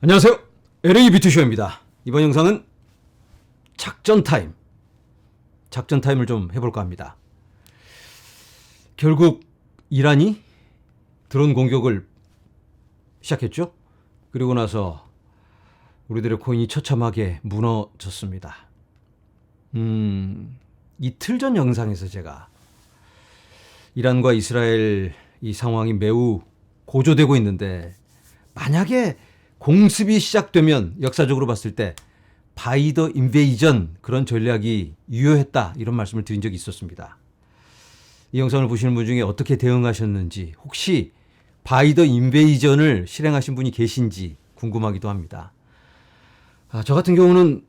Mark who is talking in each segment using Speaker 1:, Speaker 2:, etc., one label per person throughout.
Speaker 1: 안녕하세요. LA 비트쇼입니다. 이번 영상은 작전 타임을 좀 해볼까 합니다. 결국 이란이 드론 공격을 시작했죠. 그리고 나서 우리들의 코인이 처참하게 무너졌습니다. 이틀 전 영상에서 제가 이란과 이스라엘 이 상황이 매우 고조되고 있는데, 만약에 공습이 시작되면 역사적으로 봤을 때 바이더 인베이전, 그런 전략이 유효했다, 이런 말씀을 드린 적이 있었습니다. 이 영상을 보시는 분 중에 어떻게 대응하셨는지, 혹시 바이더 인베이전을 실행하신 분이 계신지 궁금하기도 합니다. 저 같은 경우는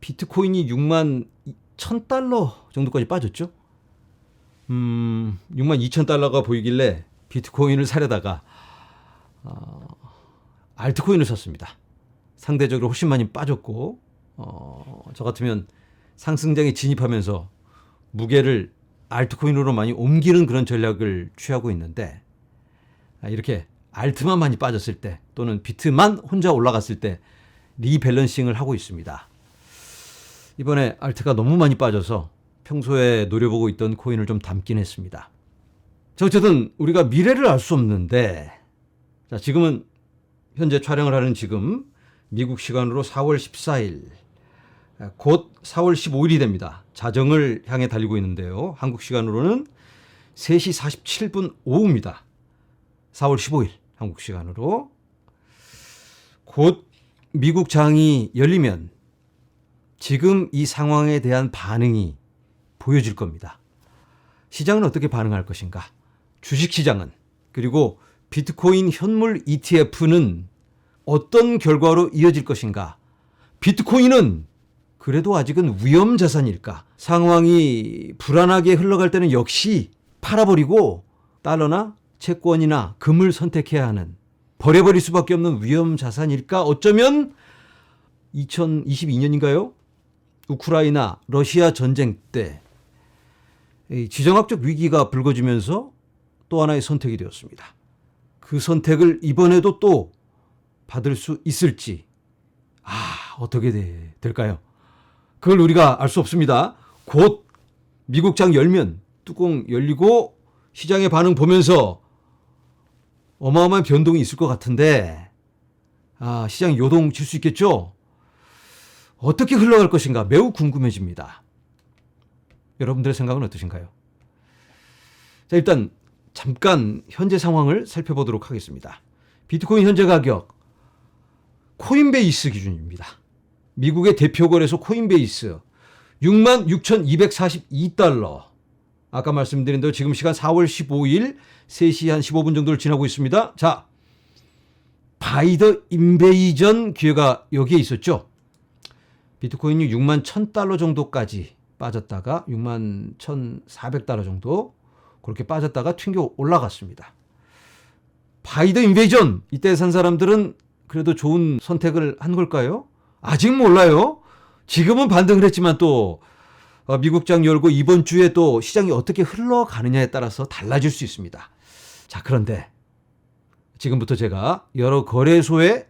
Speaker 1: 비트코인이 6만 1,000달러 정도까지 빠졌죠. 6만 2,000달러가 보이길래 비트코인을 사려다가 알트코인을 샀습니다. 상대적으로 훨씬 많이 빠졌고, 저 같으면 상승장에 진입하면서 무게를 알트코인으로 많이 옮기는 그런 전략을 취하고 있는데, 이렇게 알트만 많이 빠졌을 때, 또는 비트만 혼자 올라갔을 때 리밸런싱을 하고 있습니다. 이번에 알트가 너무 많이 빠져서 평소에 노려보고 있던 코인을 좀 담긴 했습니다. 자, 어쨌든 우리가 미래를 알 수 없는데, 자, 지금은 현재 촬영을 하는 지금 미국 시간으로 4월 14일, 곧 4월 15일이 됩니다. 자정을 향해 달리고 있는데요. 한국 시간으로는 3시 47분 오후입니다. 4월 15일 한국 시간으로. 곧 미국 장이 열리면 지금 이 상황에 대한 반응이 보여질 겁니다. 시장은 어떻게 반응할 것인가? 주식시장은, 그리고 비트코인 현물 ETF는 어떤 결과로 이어질 것인가? 비트코인은 그래도 아직은 위험자산일까? 상황이 불안하게 흘러갈 때는 역시 팔아버리고 달러나 채권이나 금을 선택해야 하는, 버려버릴 수밖에 없는 위험자산일까? 어쩌면 2022년인가요? 우크라이나 러시아 전쟁 때 지정학적 위기가 불거지면서 또 하나의 선택이 되었습니다. 그 선택을 이번에도 또 받을 수 있을지, 어떻게 될까요? 그걸 우리가 알 수 없습니다. 곧 미국장 열면 뚜껑 열리고 시장의 반응 보면서 어마어마한 변동이 있을 것 같은데, 시장 요동칠 수 있겠죠? 어떻게 흘러갈 것인가 매우 궁금해집니다. 여러분들의 생각은 어떠신가요? 자, 일단 잠깐 현재 상황을 살펴보도록 하겠습니다. 비트코인 현재 가격, 코인베이스 기준입니다. 미국의 대표 거래소 코인베이스 66,242달러. 아까 말씀드린 대로 지금 시간 4월 15일 3시 한 15분 정도를 지나고 있습니다. 자, 바이더 인베이전 기회가 여기에 있었죠. 비트코인이 6만 1,000달러 정도까지 빠졌다가 6만 1,400달러 정도 그렇게 빠졌다가 튕겨 올라갔습니다. 바이더 인베이전, 이때 산 사람들은 그래도 좋은 선택을 한 걸까요? 아직 몰라요. 지금은 반등을 했지만 또 미국장 열고 이번 주에 또 시장이 어떻게 흘러가느냐에 따라서 달라질 수 있습니다. 자, 그런데 지금부터 제가 여러 거래소의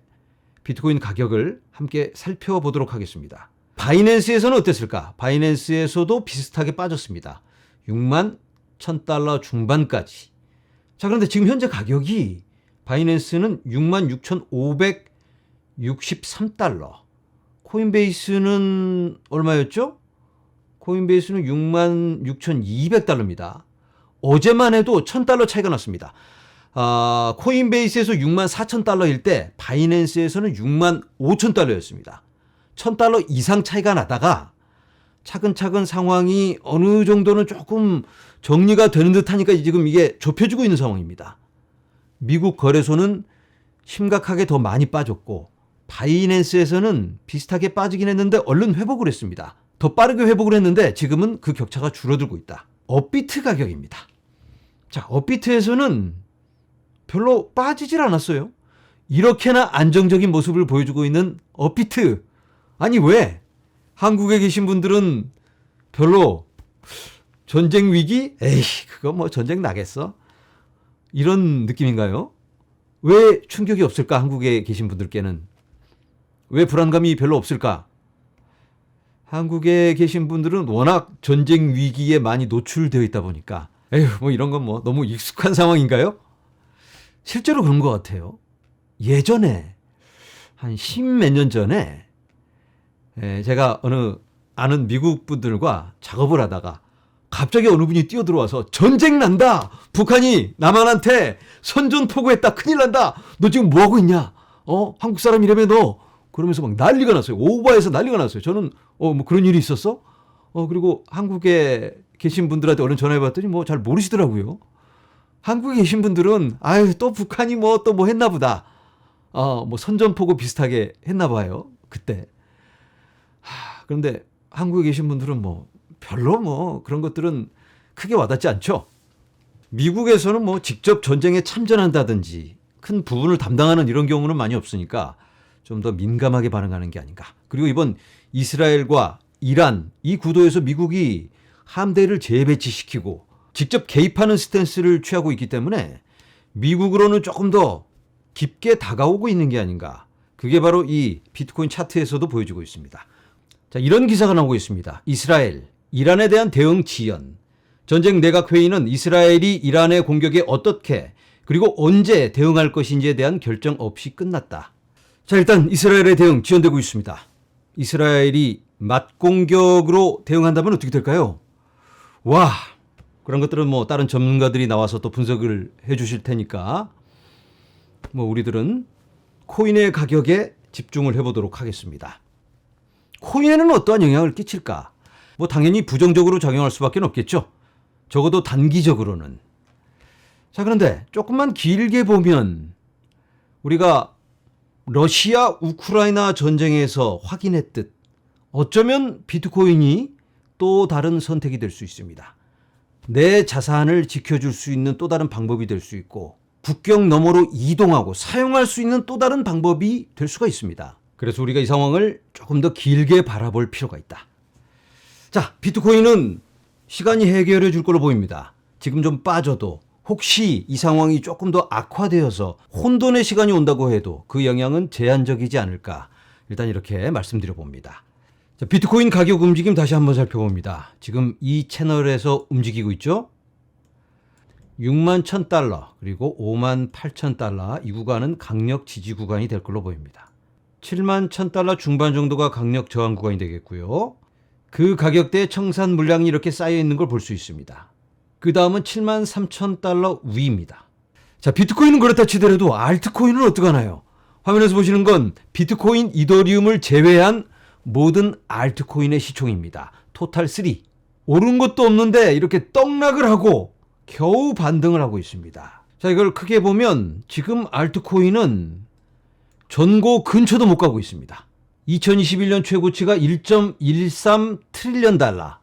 Speaker 1: 비트코인 가격을 함께 살펴보도록 하겠습니다. 바이낸스에서는 어땠을까? 바이낸스에서도 비슷하게 빠졌습니다. 6만 1,000달러 중반까지. 자, 그런데 지금 현재 가격이 바이낸스는 66,563달러. 코인베이스는 얼마였죠? 코인베이스는 66,200달러입니다. 어제만 해도 1,000달러 차이가 났습니다. 코인베이스에서 64,000달러일 때 바이낸스에서는 65,000달러였습니다. 1,000달러 이상 차이가 나다가 차근차근 상황이 어느 정도는 조금 정리가 되는 듯 하니까 지금 이게 좁혀지고 있는 상황입니다. 미국 거래소는 심각하게 더 많이 빠졌고, 바이낸스에서는 비슷하게 빠지긴 했는데 얼른 회복을 했습니다. 더 빠르게 회복을 했는데 지금은 그 격차가 줄어들고 있다. 업비트 가격입니다. 자, 업비트에서는 별로 빠지질 않았어요. 이렇게나 안정적인 모습을 보여주고 있는 업비트. 아니, 왜? 한국에 계신 분들은 별로 전쟁 위기? 에이, 그거 뭐 전쟁 나겠어? 이런 느낌인가요? 왜 충격이 없을까? 한국에 계신 분들께는 왜 불안감이 별로 없을까? 한국에 계신 분들은 워낙 전쟁 위기에 많이 노출되어 있다 보니까 에휴 뭐 이런 건 뭐 너무 익숙한 상황인가요? 실제로 그런 것 같아요. 예전에 한 10몇 년 전에 제가 어느 아는 미국 분들과 작업을 하다가 갑자기 어느 분이 뛰어들어와서 전쟁 난다. 북한이 남한한테 선전포고했다. 큰일 난다. 너 지금 뭐하고 있냐? 한국 사람이라며 너. 그러면서 막 난리가 났어요. 오바해서 난리가 났어요. 저는 뭐 그런 일이 있었어? 그리고 한국에 계신 분들한테 얼른 전화해봤더니 뭐 잘 모르시더라고요. 한국에 계신 분들은 아유 또 북한이 뭐 또 뭐 했나 보다. 뭐 선전포고 비슷하게 했나 봐요. 그때. 그런데 한국에 계신 분들은 뭐 별로 뭐 그런 것들은 크게 와닿지 않죠. 미국에서는 뭐 직접 전쟁에 참전한다든지 큰 부분을 담당하는 이런 경우는 많이 없으니까 좀 더 민감하게 반응하는 게 아닌가. 그리고 이번 이스라엘과 이란 이 구도에서 미국이 함대를 재배치시키고 직접 개입하는 스탠스를 취하고 있기 때문에 미국으로는 조금 더 깊게 다가오고 있는 게 아닌가. 그게 바로 이 비트코인 차트에서도 보여지고 있습니다. 자, 이런 기사가 나오고 있습니다. 이스라엘, 이란에 대한 대응 지연. 전쟁 내각 회의는 이스라엘이 이란의 공격에 어떻게 그리고 언제 대응할 것인지에 대한 결정 없이 끝났다. 자, 일단 이스라엘의 대응 지연되고 있습니다. 이스라엘이 맞공격으로 대응한다면 어떻게 될까요? 와, 그런 것들은 뭐 다른 전문가들이 나와서 또 분석을 해 주실 테니까 뭐 우리들은 코인의 가격에 집중을 해보도록 하겠습니다. 코인에는 어떠한 영향을 끼칠까? 뭐 당연히 부정적으로 작용할 수밖에 없겠죠. 적어도 단기적으로는. 자, 그런데 조금만 길게 보면 우리가 러시아 우크라이나 전쟁에서 확인했듯 어쩌면 비트코인이 또 다른 선택이 될 수 있습니다. 내 자산을 지켜줄 수 있는 또 다른 방법이 될 수 있고 국경 너머로 이동하고 사용할 수 있는 또 다른 방법이 될 수가 있습니다. 그래서 우리가 이 상황을 조금 더 길게 바라볼 필요가 있다. 자, 비트코인은 시간이 해결해 줄 걸로 보입니다. 지금 좀 빠져도 혹시 이 상황이 조금 더 악화되어서 혼돈의 시간이 온다고 해도 그 영향은 제한적이지 않을까. 일단 이렇게 말씀드려 봅니다. 자, 비트코인 가격 움직임 다시 한번 살펴봅니다. 지금 이 채널에서 움직이고 있죠. 6만 1,000달러 그리고 5만 8,000달러 이 구간은 강력 지지 구간이 될 걸로 보입니다. 7만 1,000달러 중반 정도가 강력 저항 구간이 되겠고요. 그 가격대에 청산 물량이 이렇게 쌓여 있는 걸 볼 수 있습니다. 그 다음은 7만 3,000달러 위입니다. 자, 비트코인은 그렇다 치더라도 알트코인은 어떡하나요? 화면에서 보시는 건 비트코인, 이더리움을 제외한 모든 알트코인의 시총입니다. 토탈 3. 오른 것도 없는데 이렇게 떡락을 하고 겨우 반등을 하고 있습니다. 자, 이걸 크게 보면 지금 알트코인은 전고 근처도 못 가고 있습니다. 2021년 최고치가 1.13 트릴리언 달러.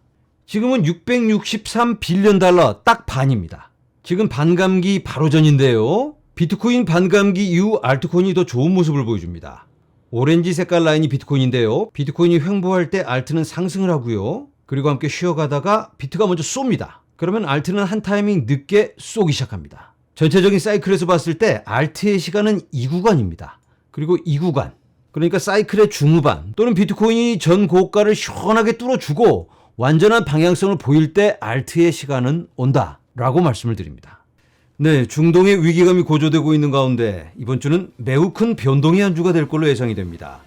Speaker 1: 지금은 663 빌리언 달러 딱 반입니다. 지금 반감기 바로 전인데요. 비트코인 반감기 이후 알트코인이 더 좋은 모습을 보여줍니다. 오렌지 색깔 라인이 비트코인인데요. 비트코인이 횡보할 때 알트는 상승을 하고요. 그리고 함께 쉬어가다가 비트가 먼저 쏩니다. 그러면 알트는 한 타이밍 늦게 쏘기 시작합니다. 전체적인 사이클에서 봤을 때 알트의 시간은 이 구간입니다. 그리고 이 구간. 그러니까 사이클의 중후반 또는 비트코인이 전 고가를 시원하게 뚫어주고 완전한 방향성을 보일 때 알트의 시간은 온다라고 말씀을 드립니다. 네, 중동의 위기감이 고조되고 있는 가운데 이번 주는 매우 큰 변동의 한 주가 될 걸로 예상이 됩니다.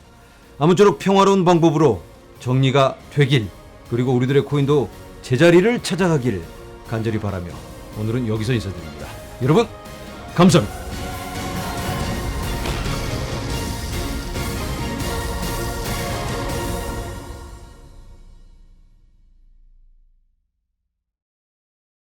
Speaker 1: 아무쪼록 평화로운 방법으로 정리가 되길 그리고 우리들의 코인도 제자리를 찾아가길 간절히 바라며 오늘은 여기서 인사드립니다. 여러분 감사합니다.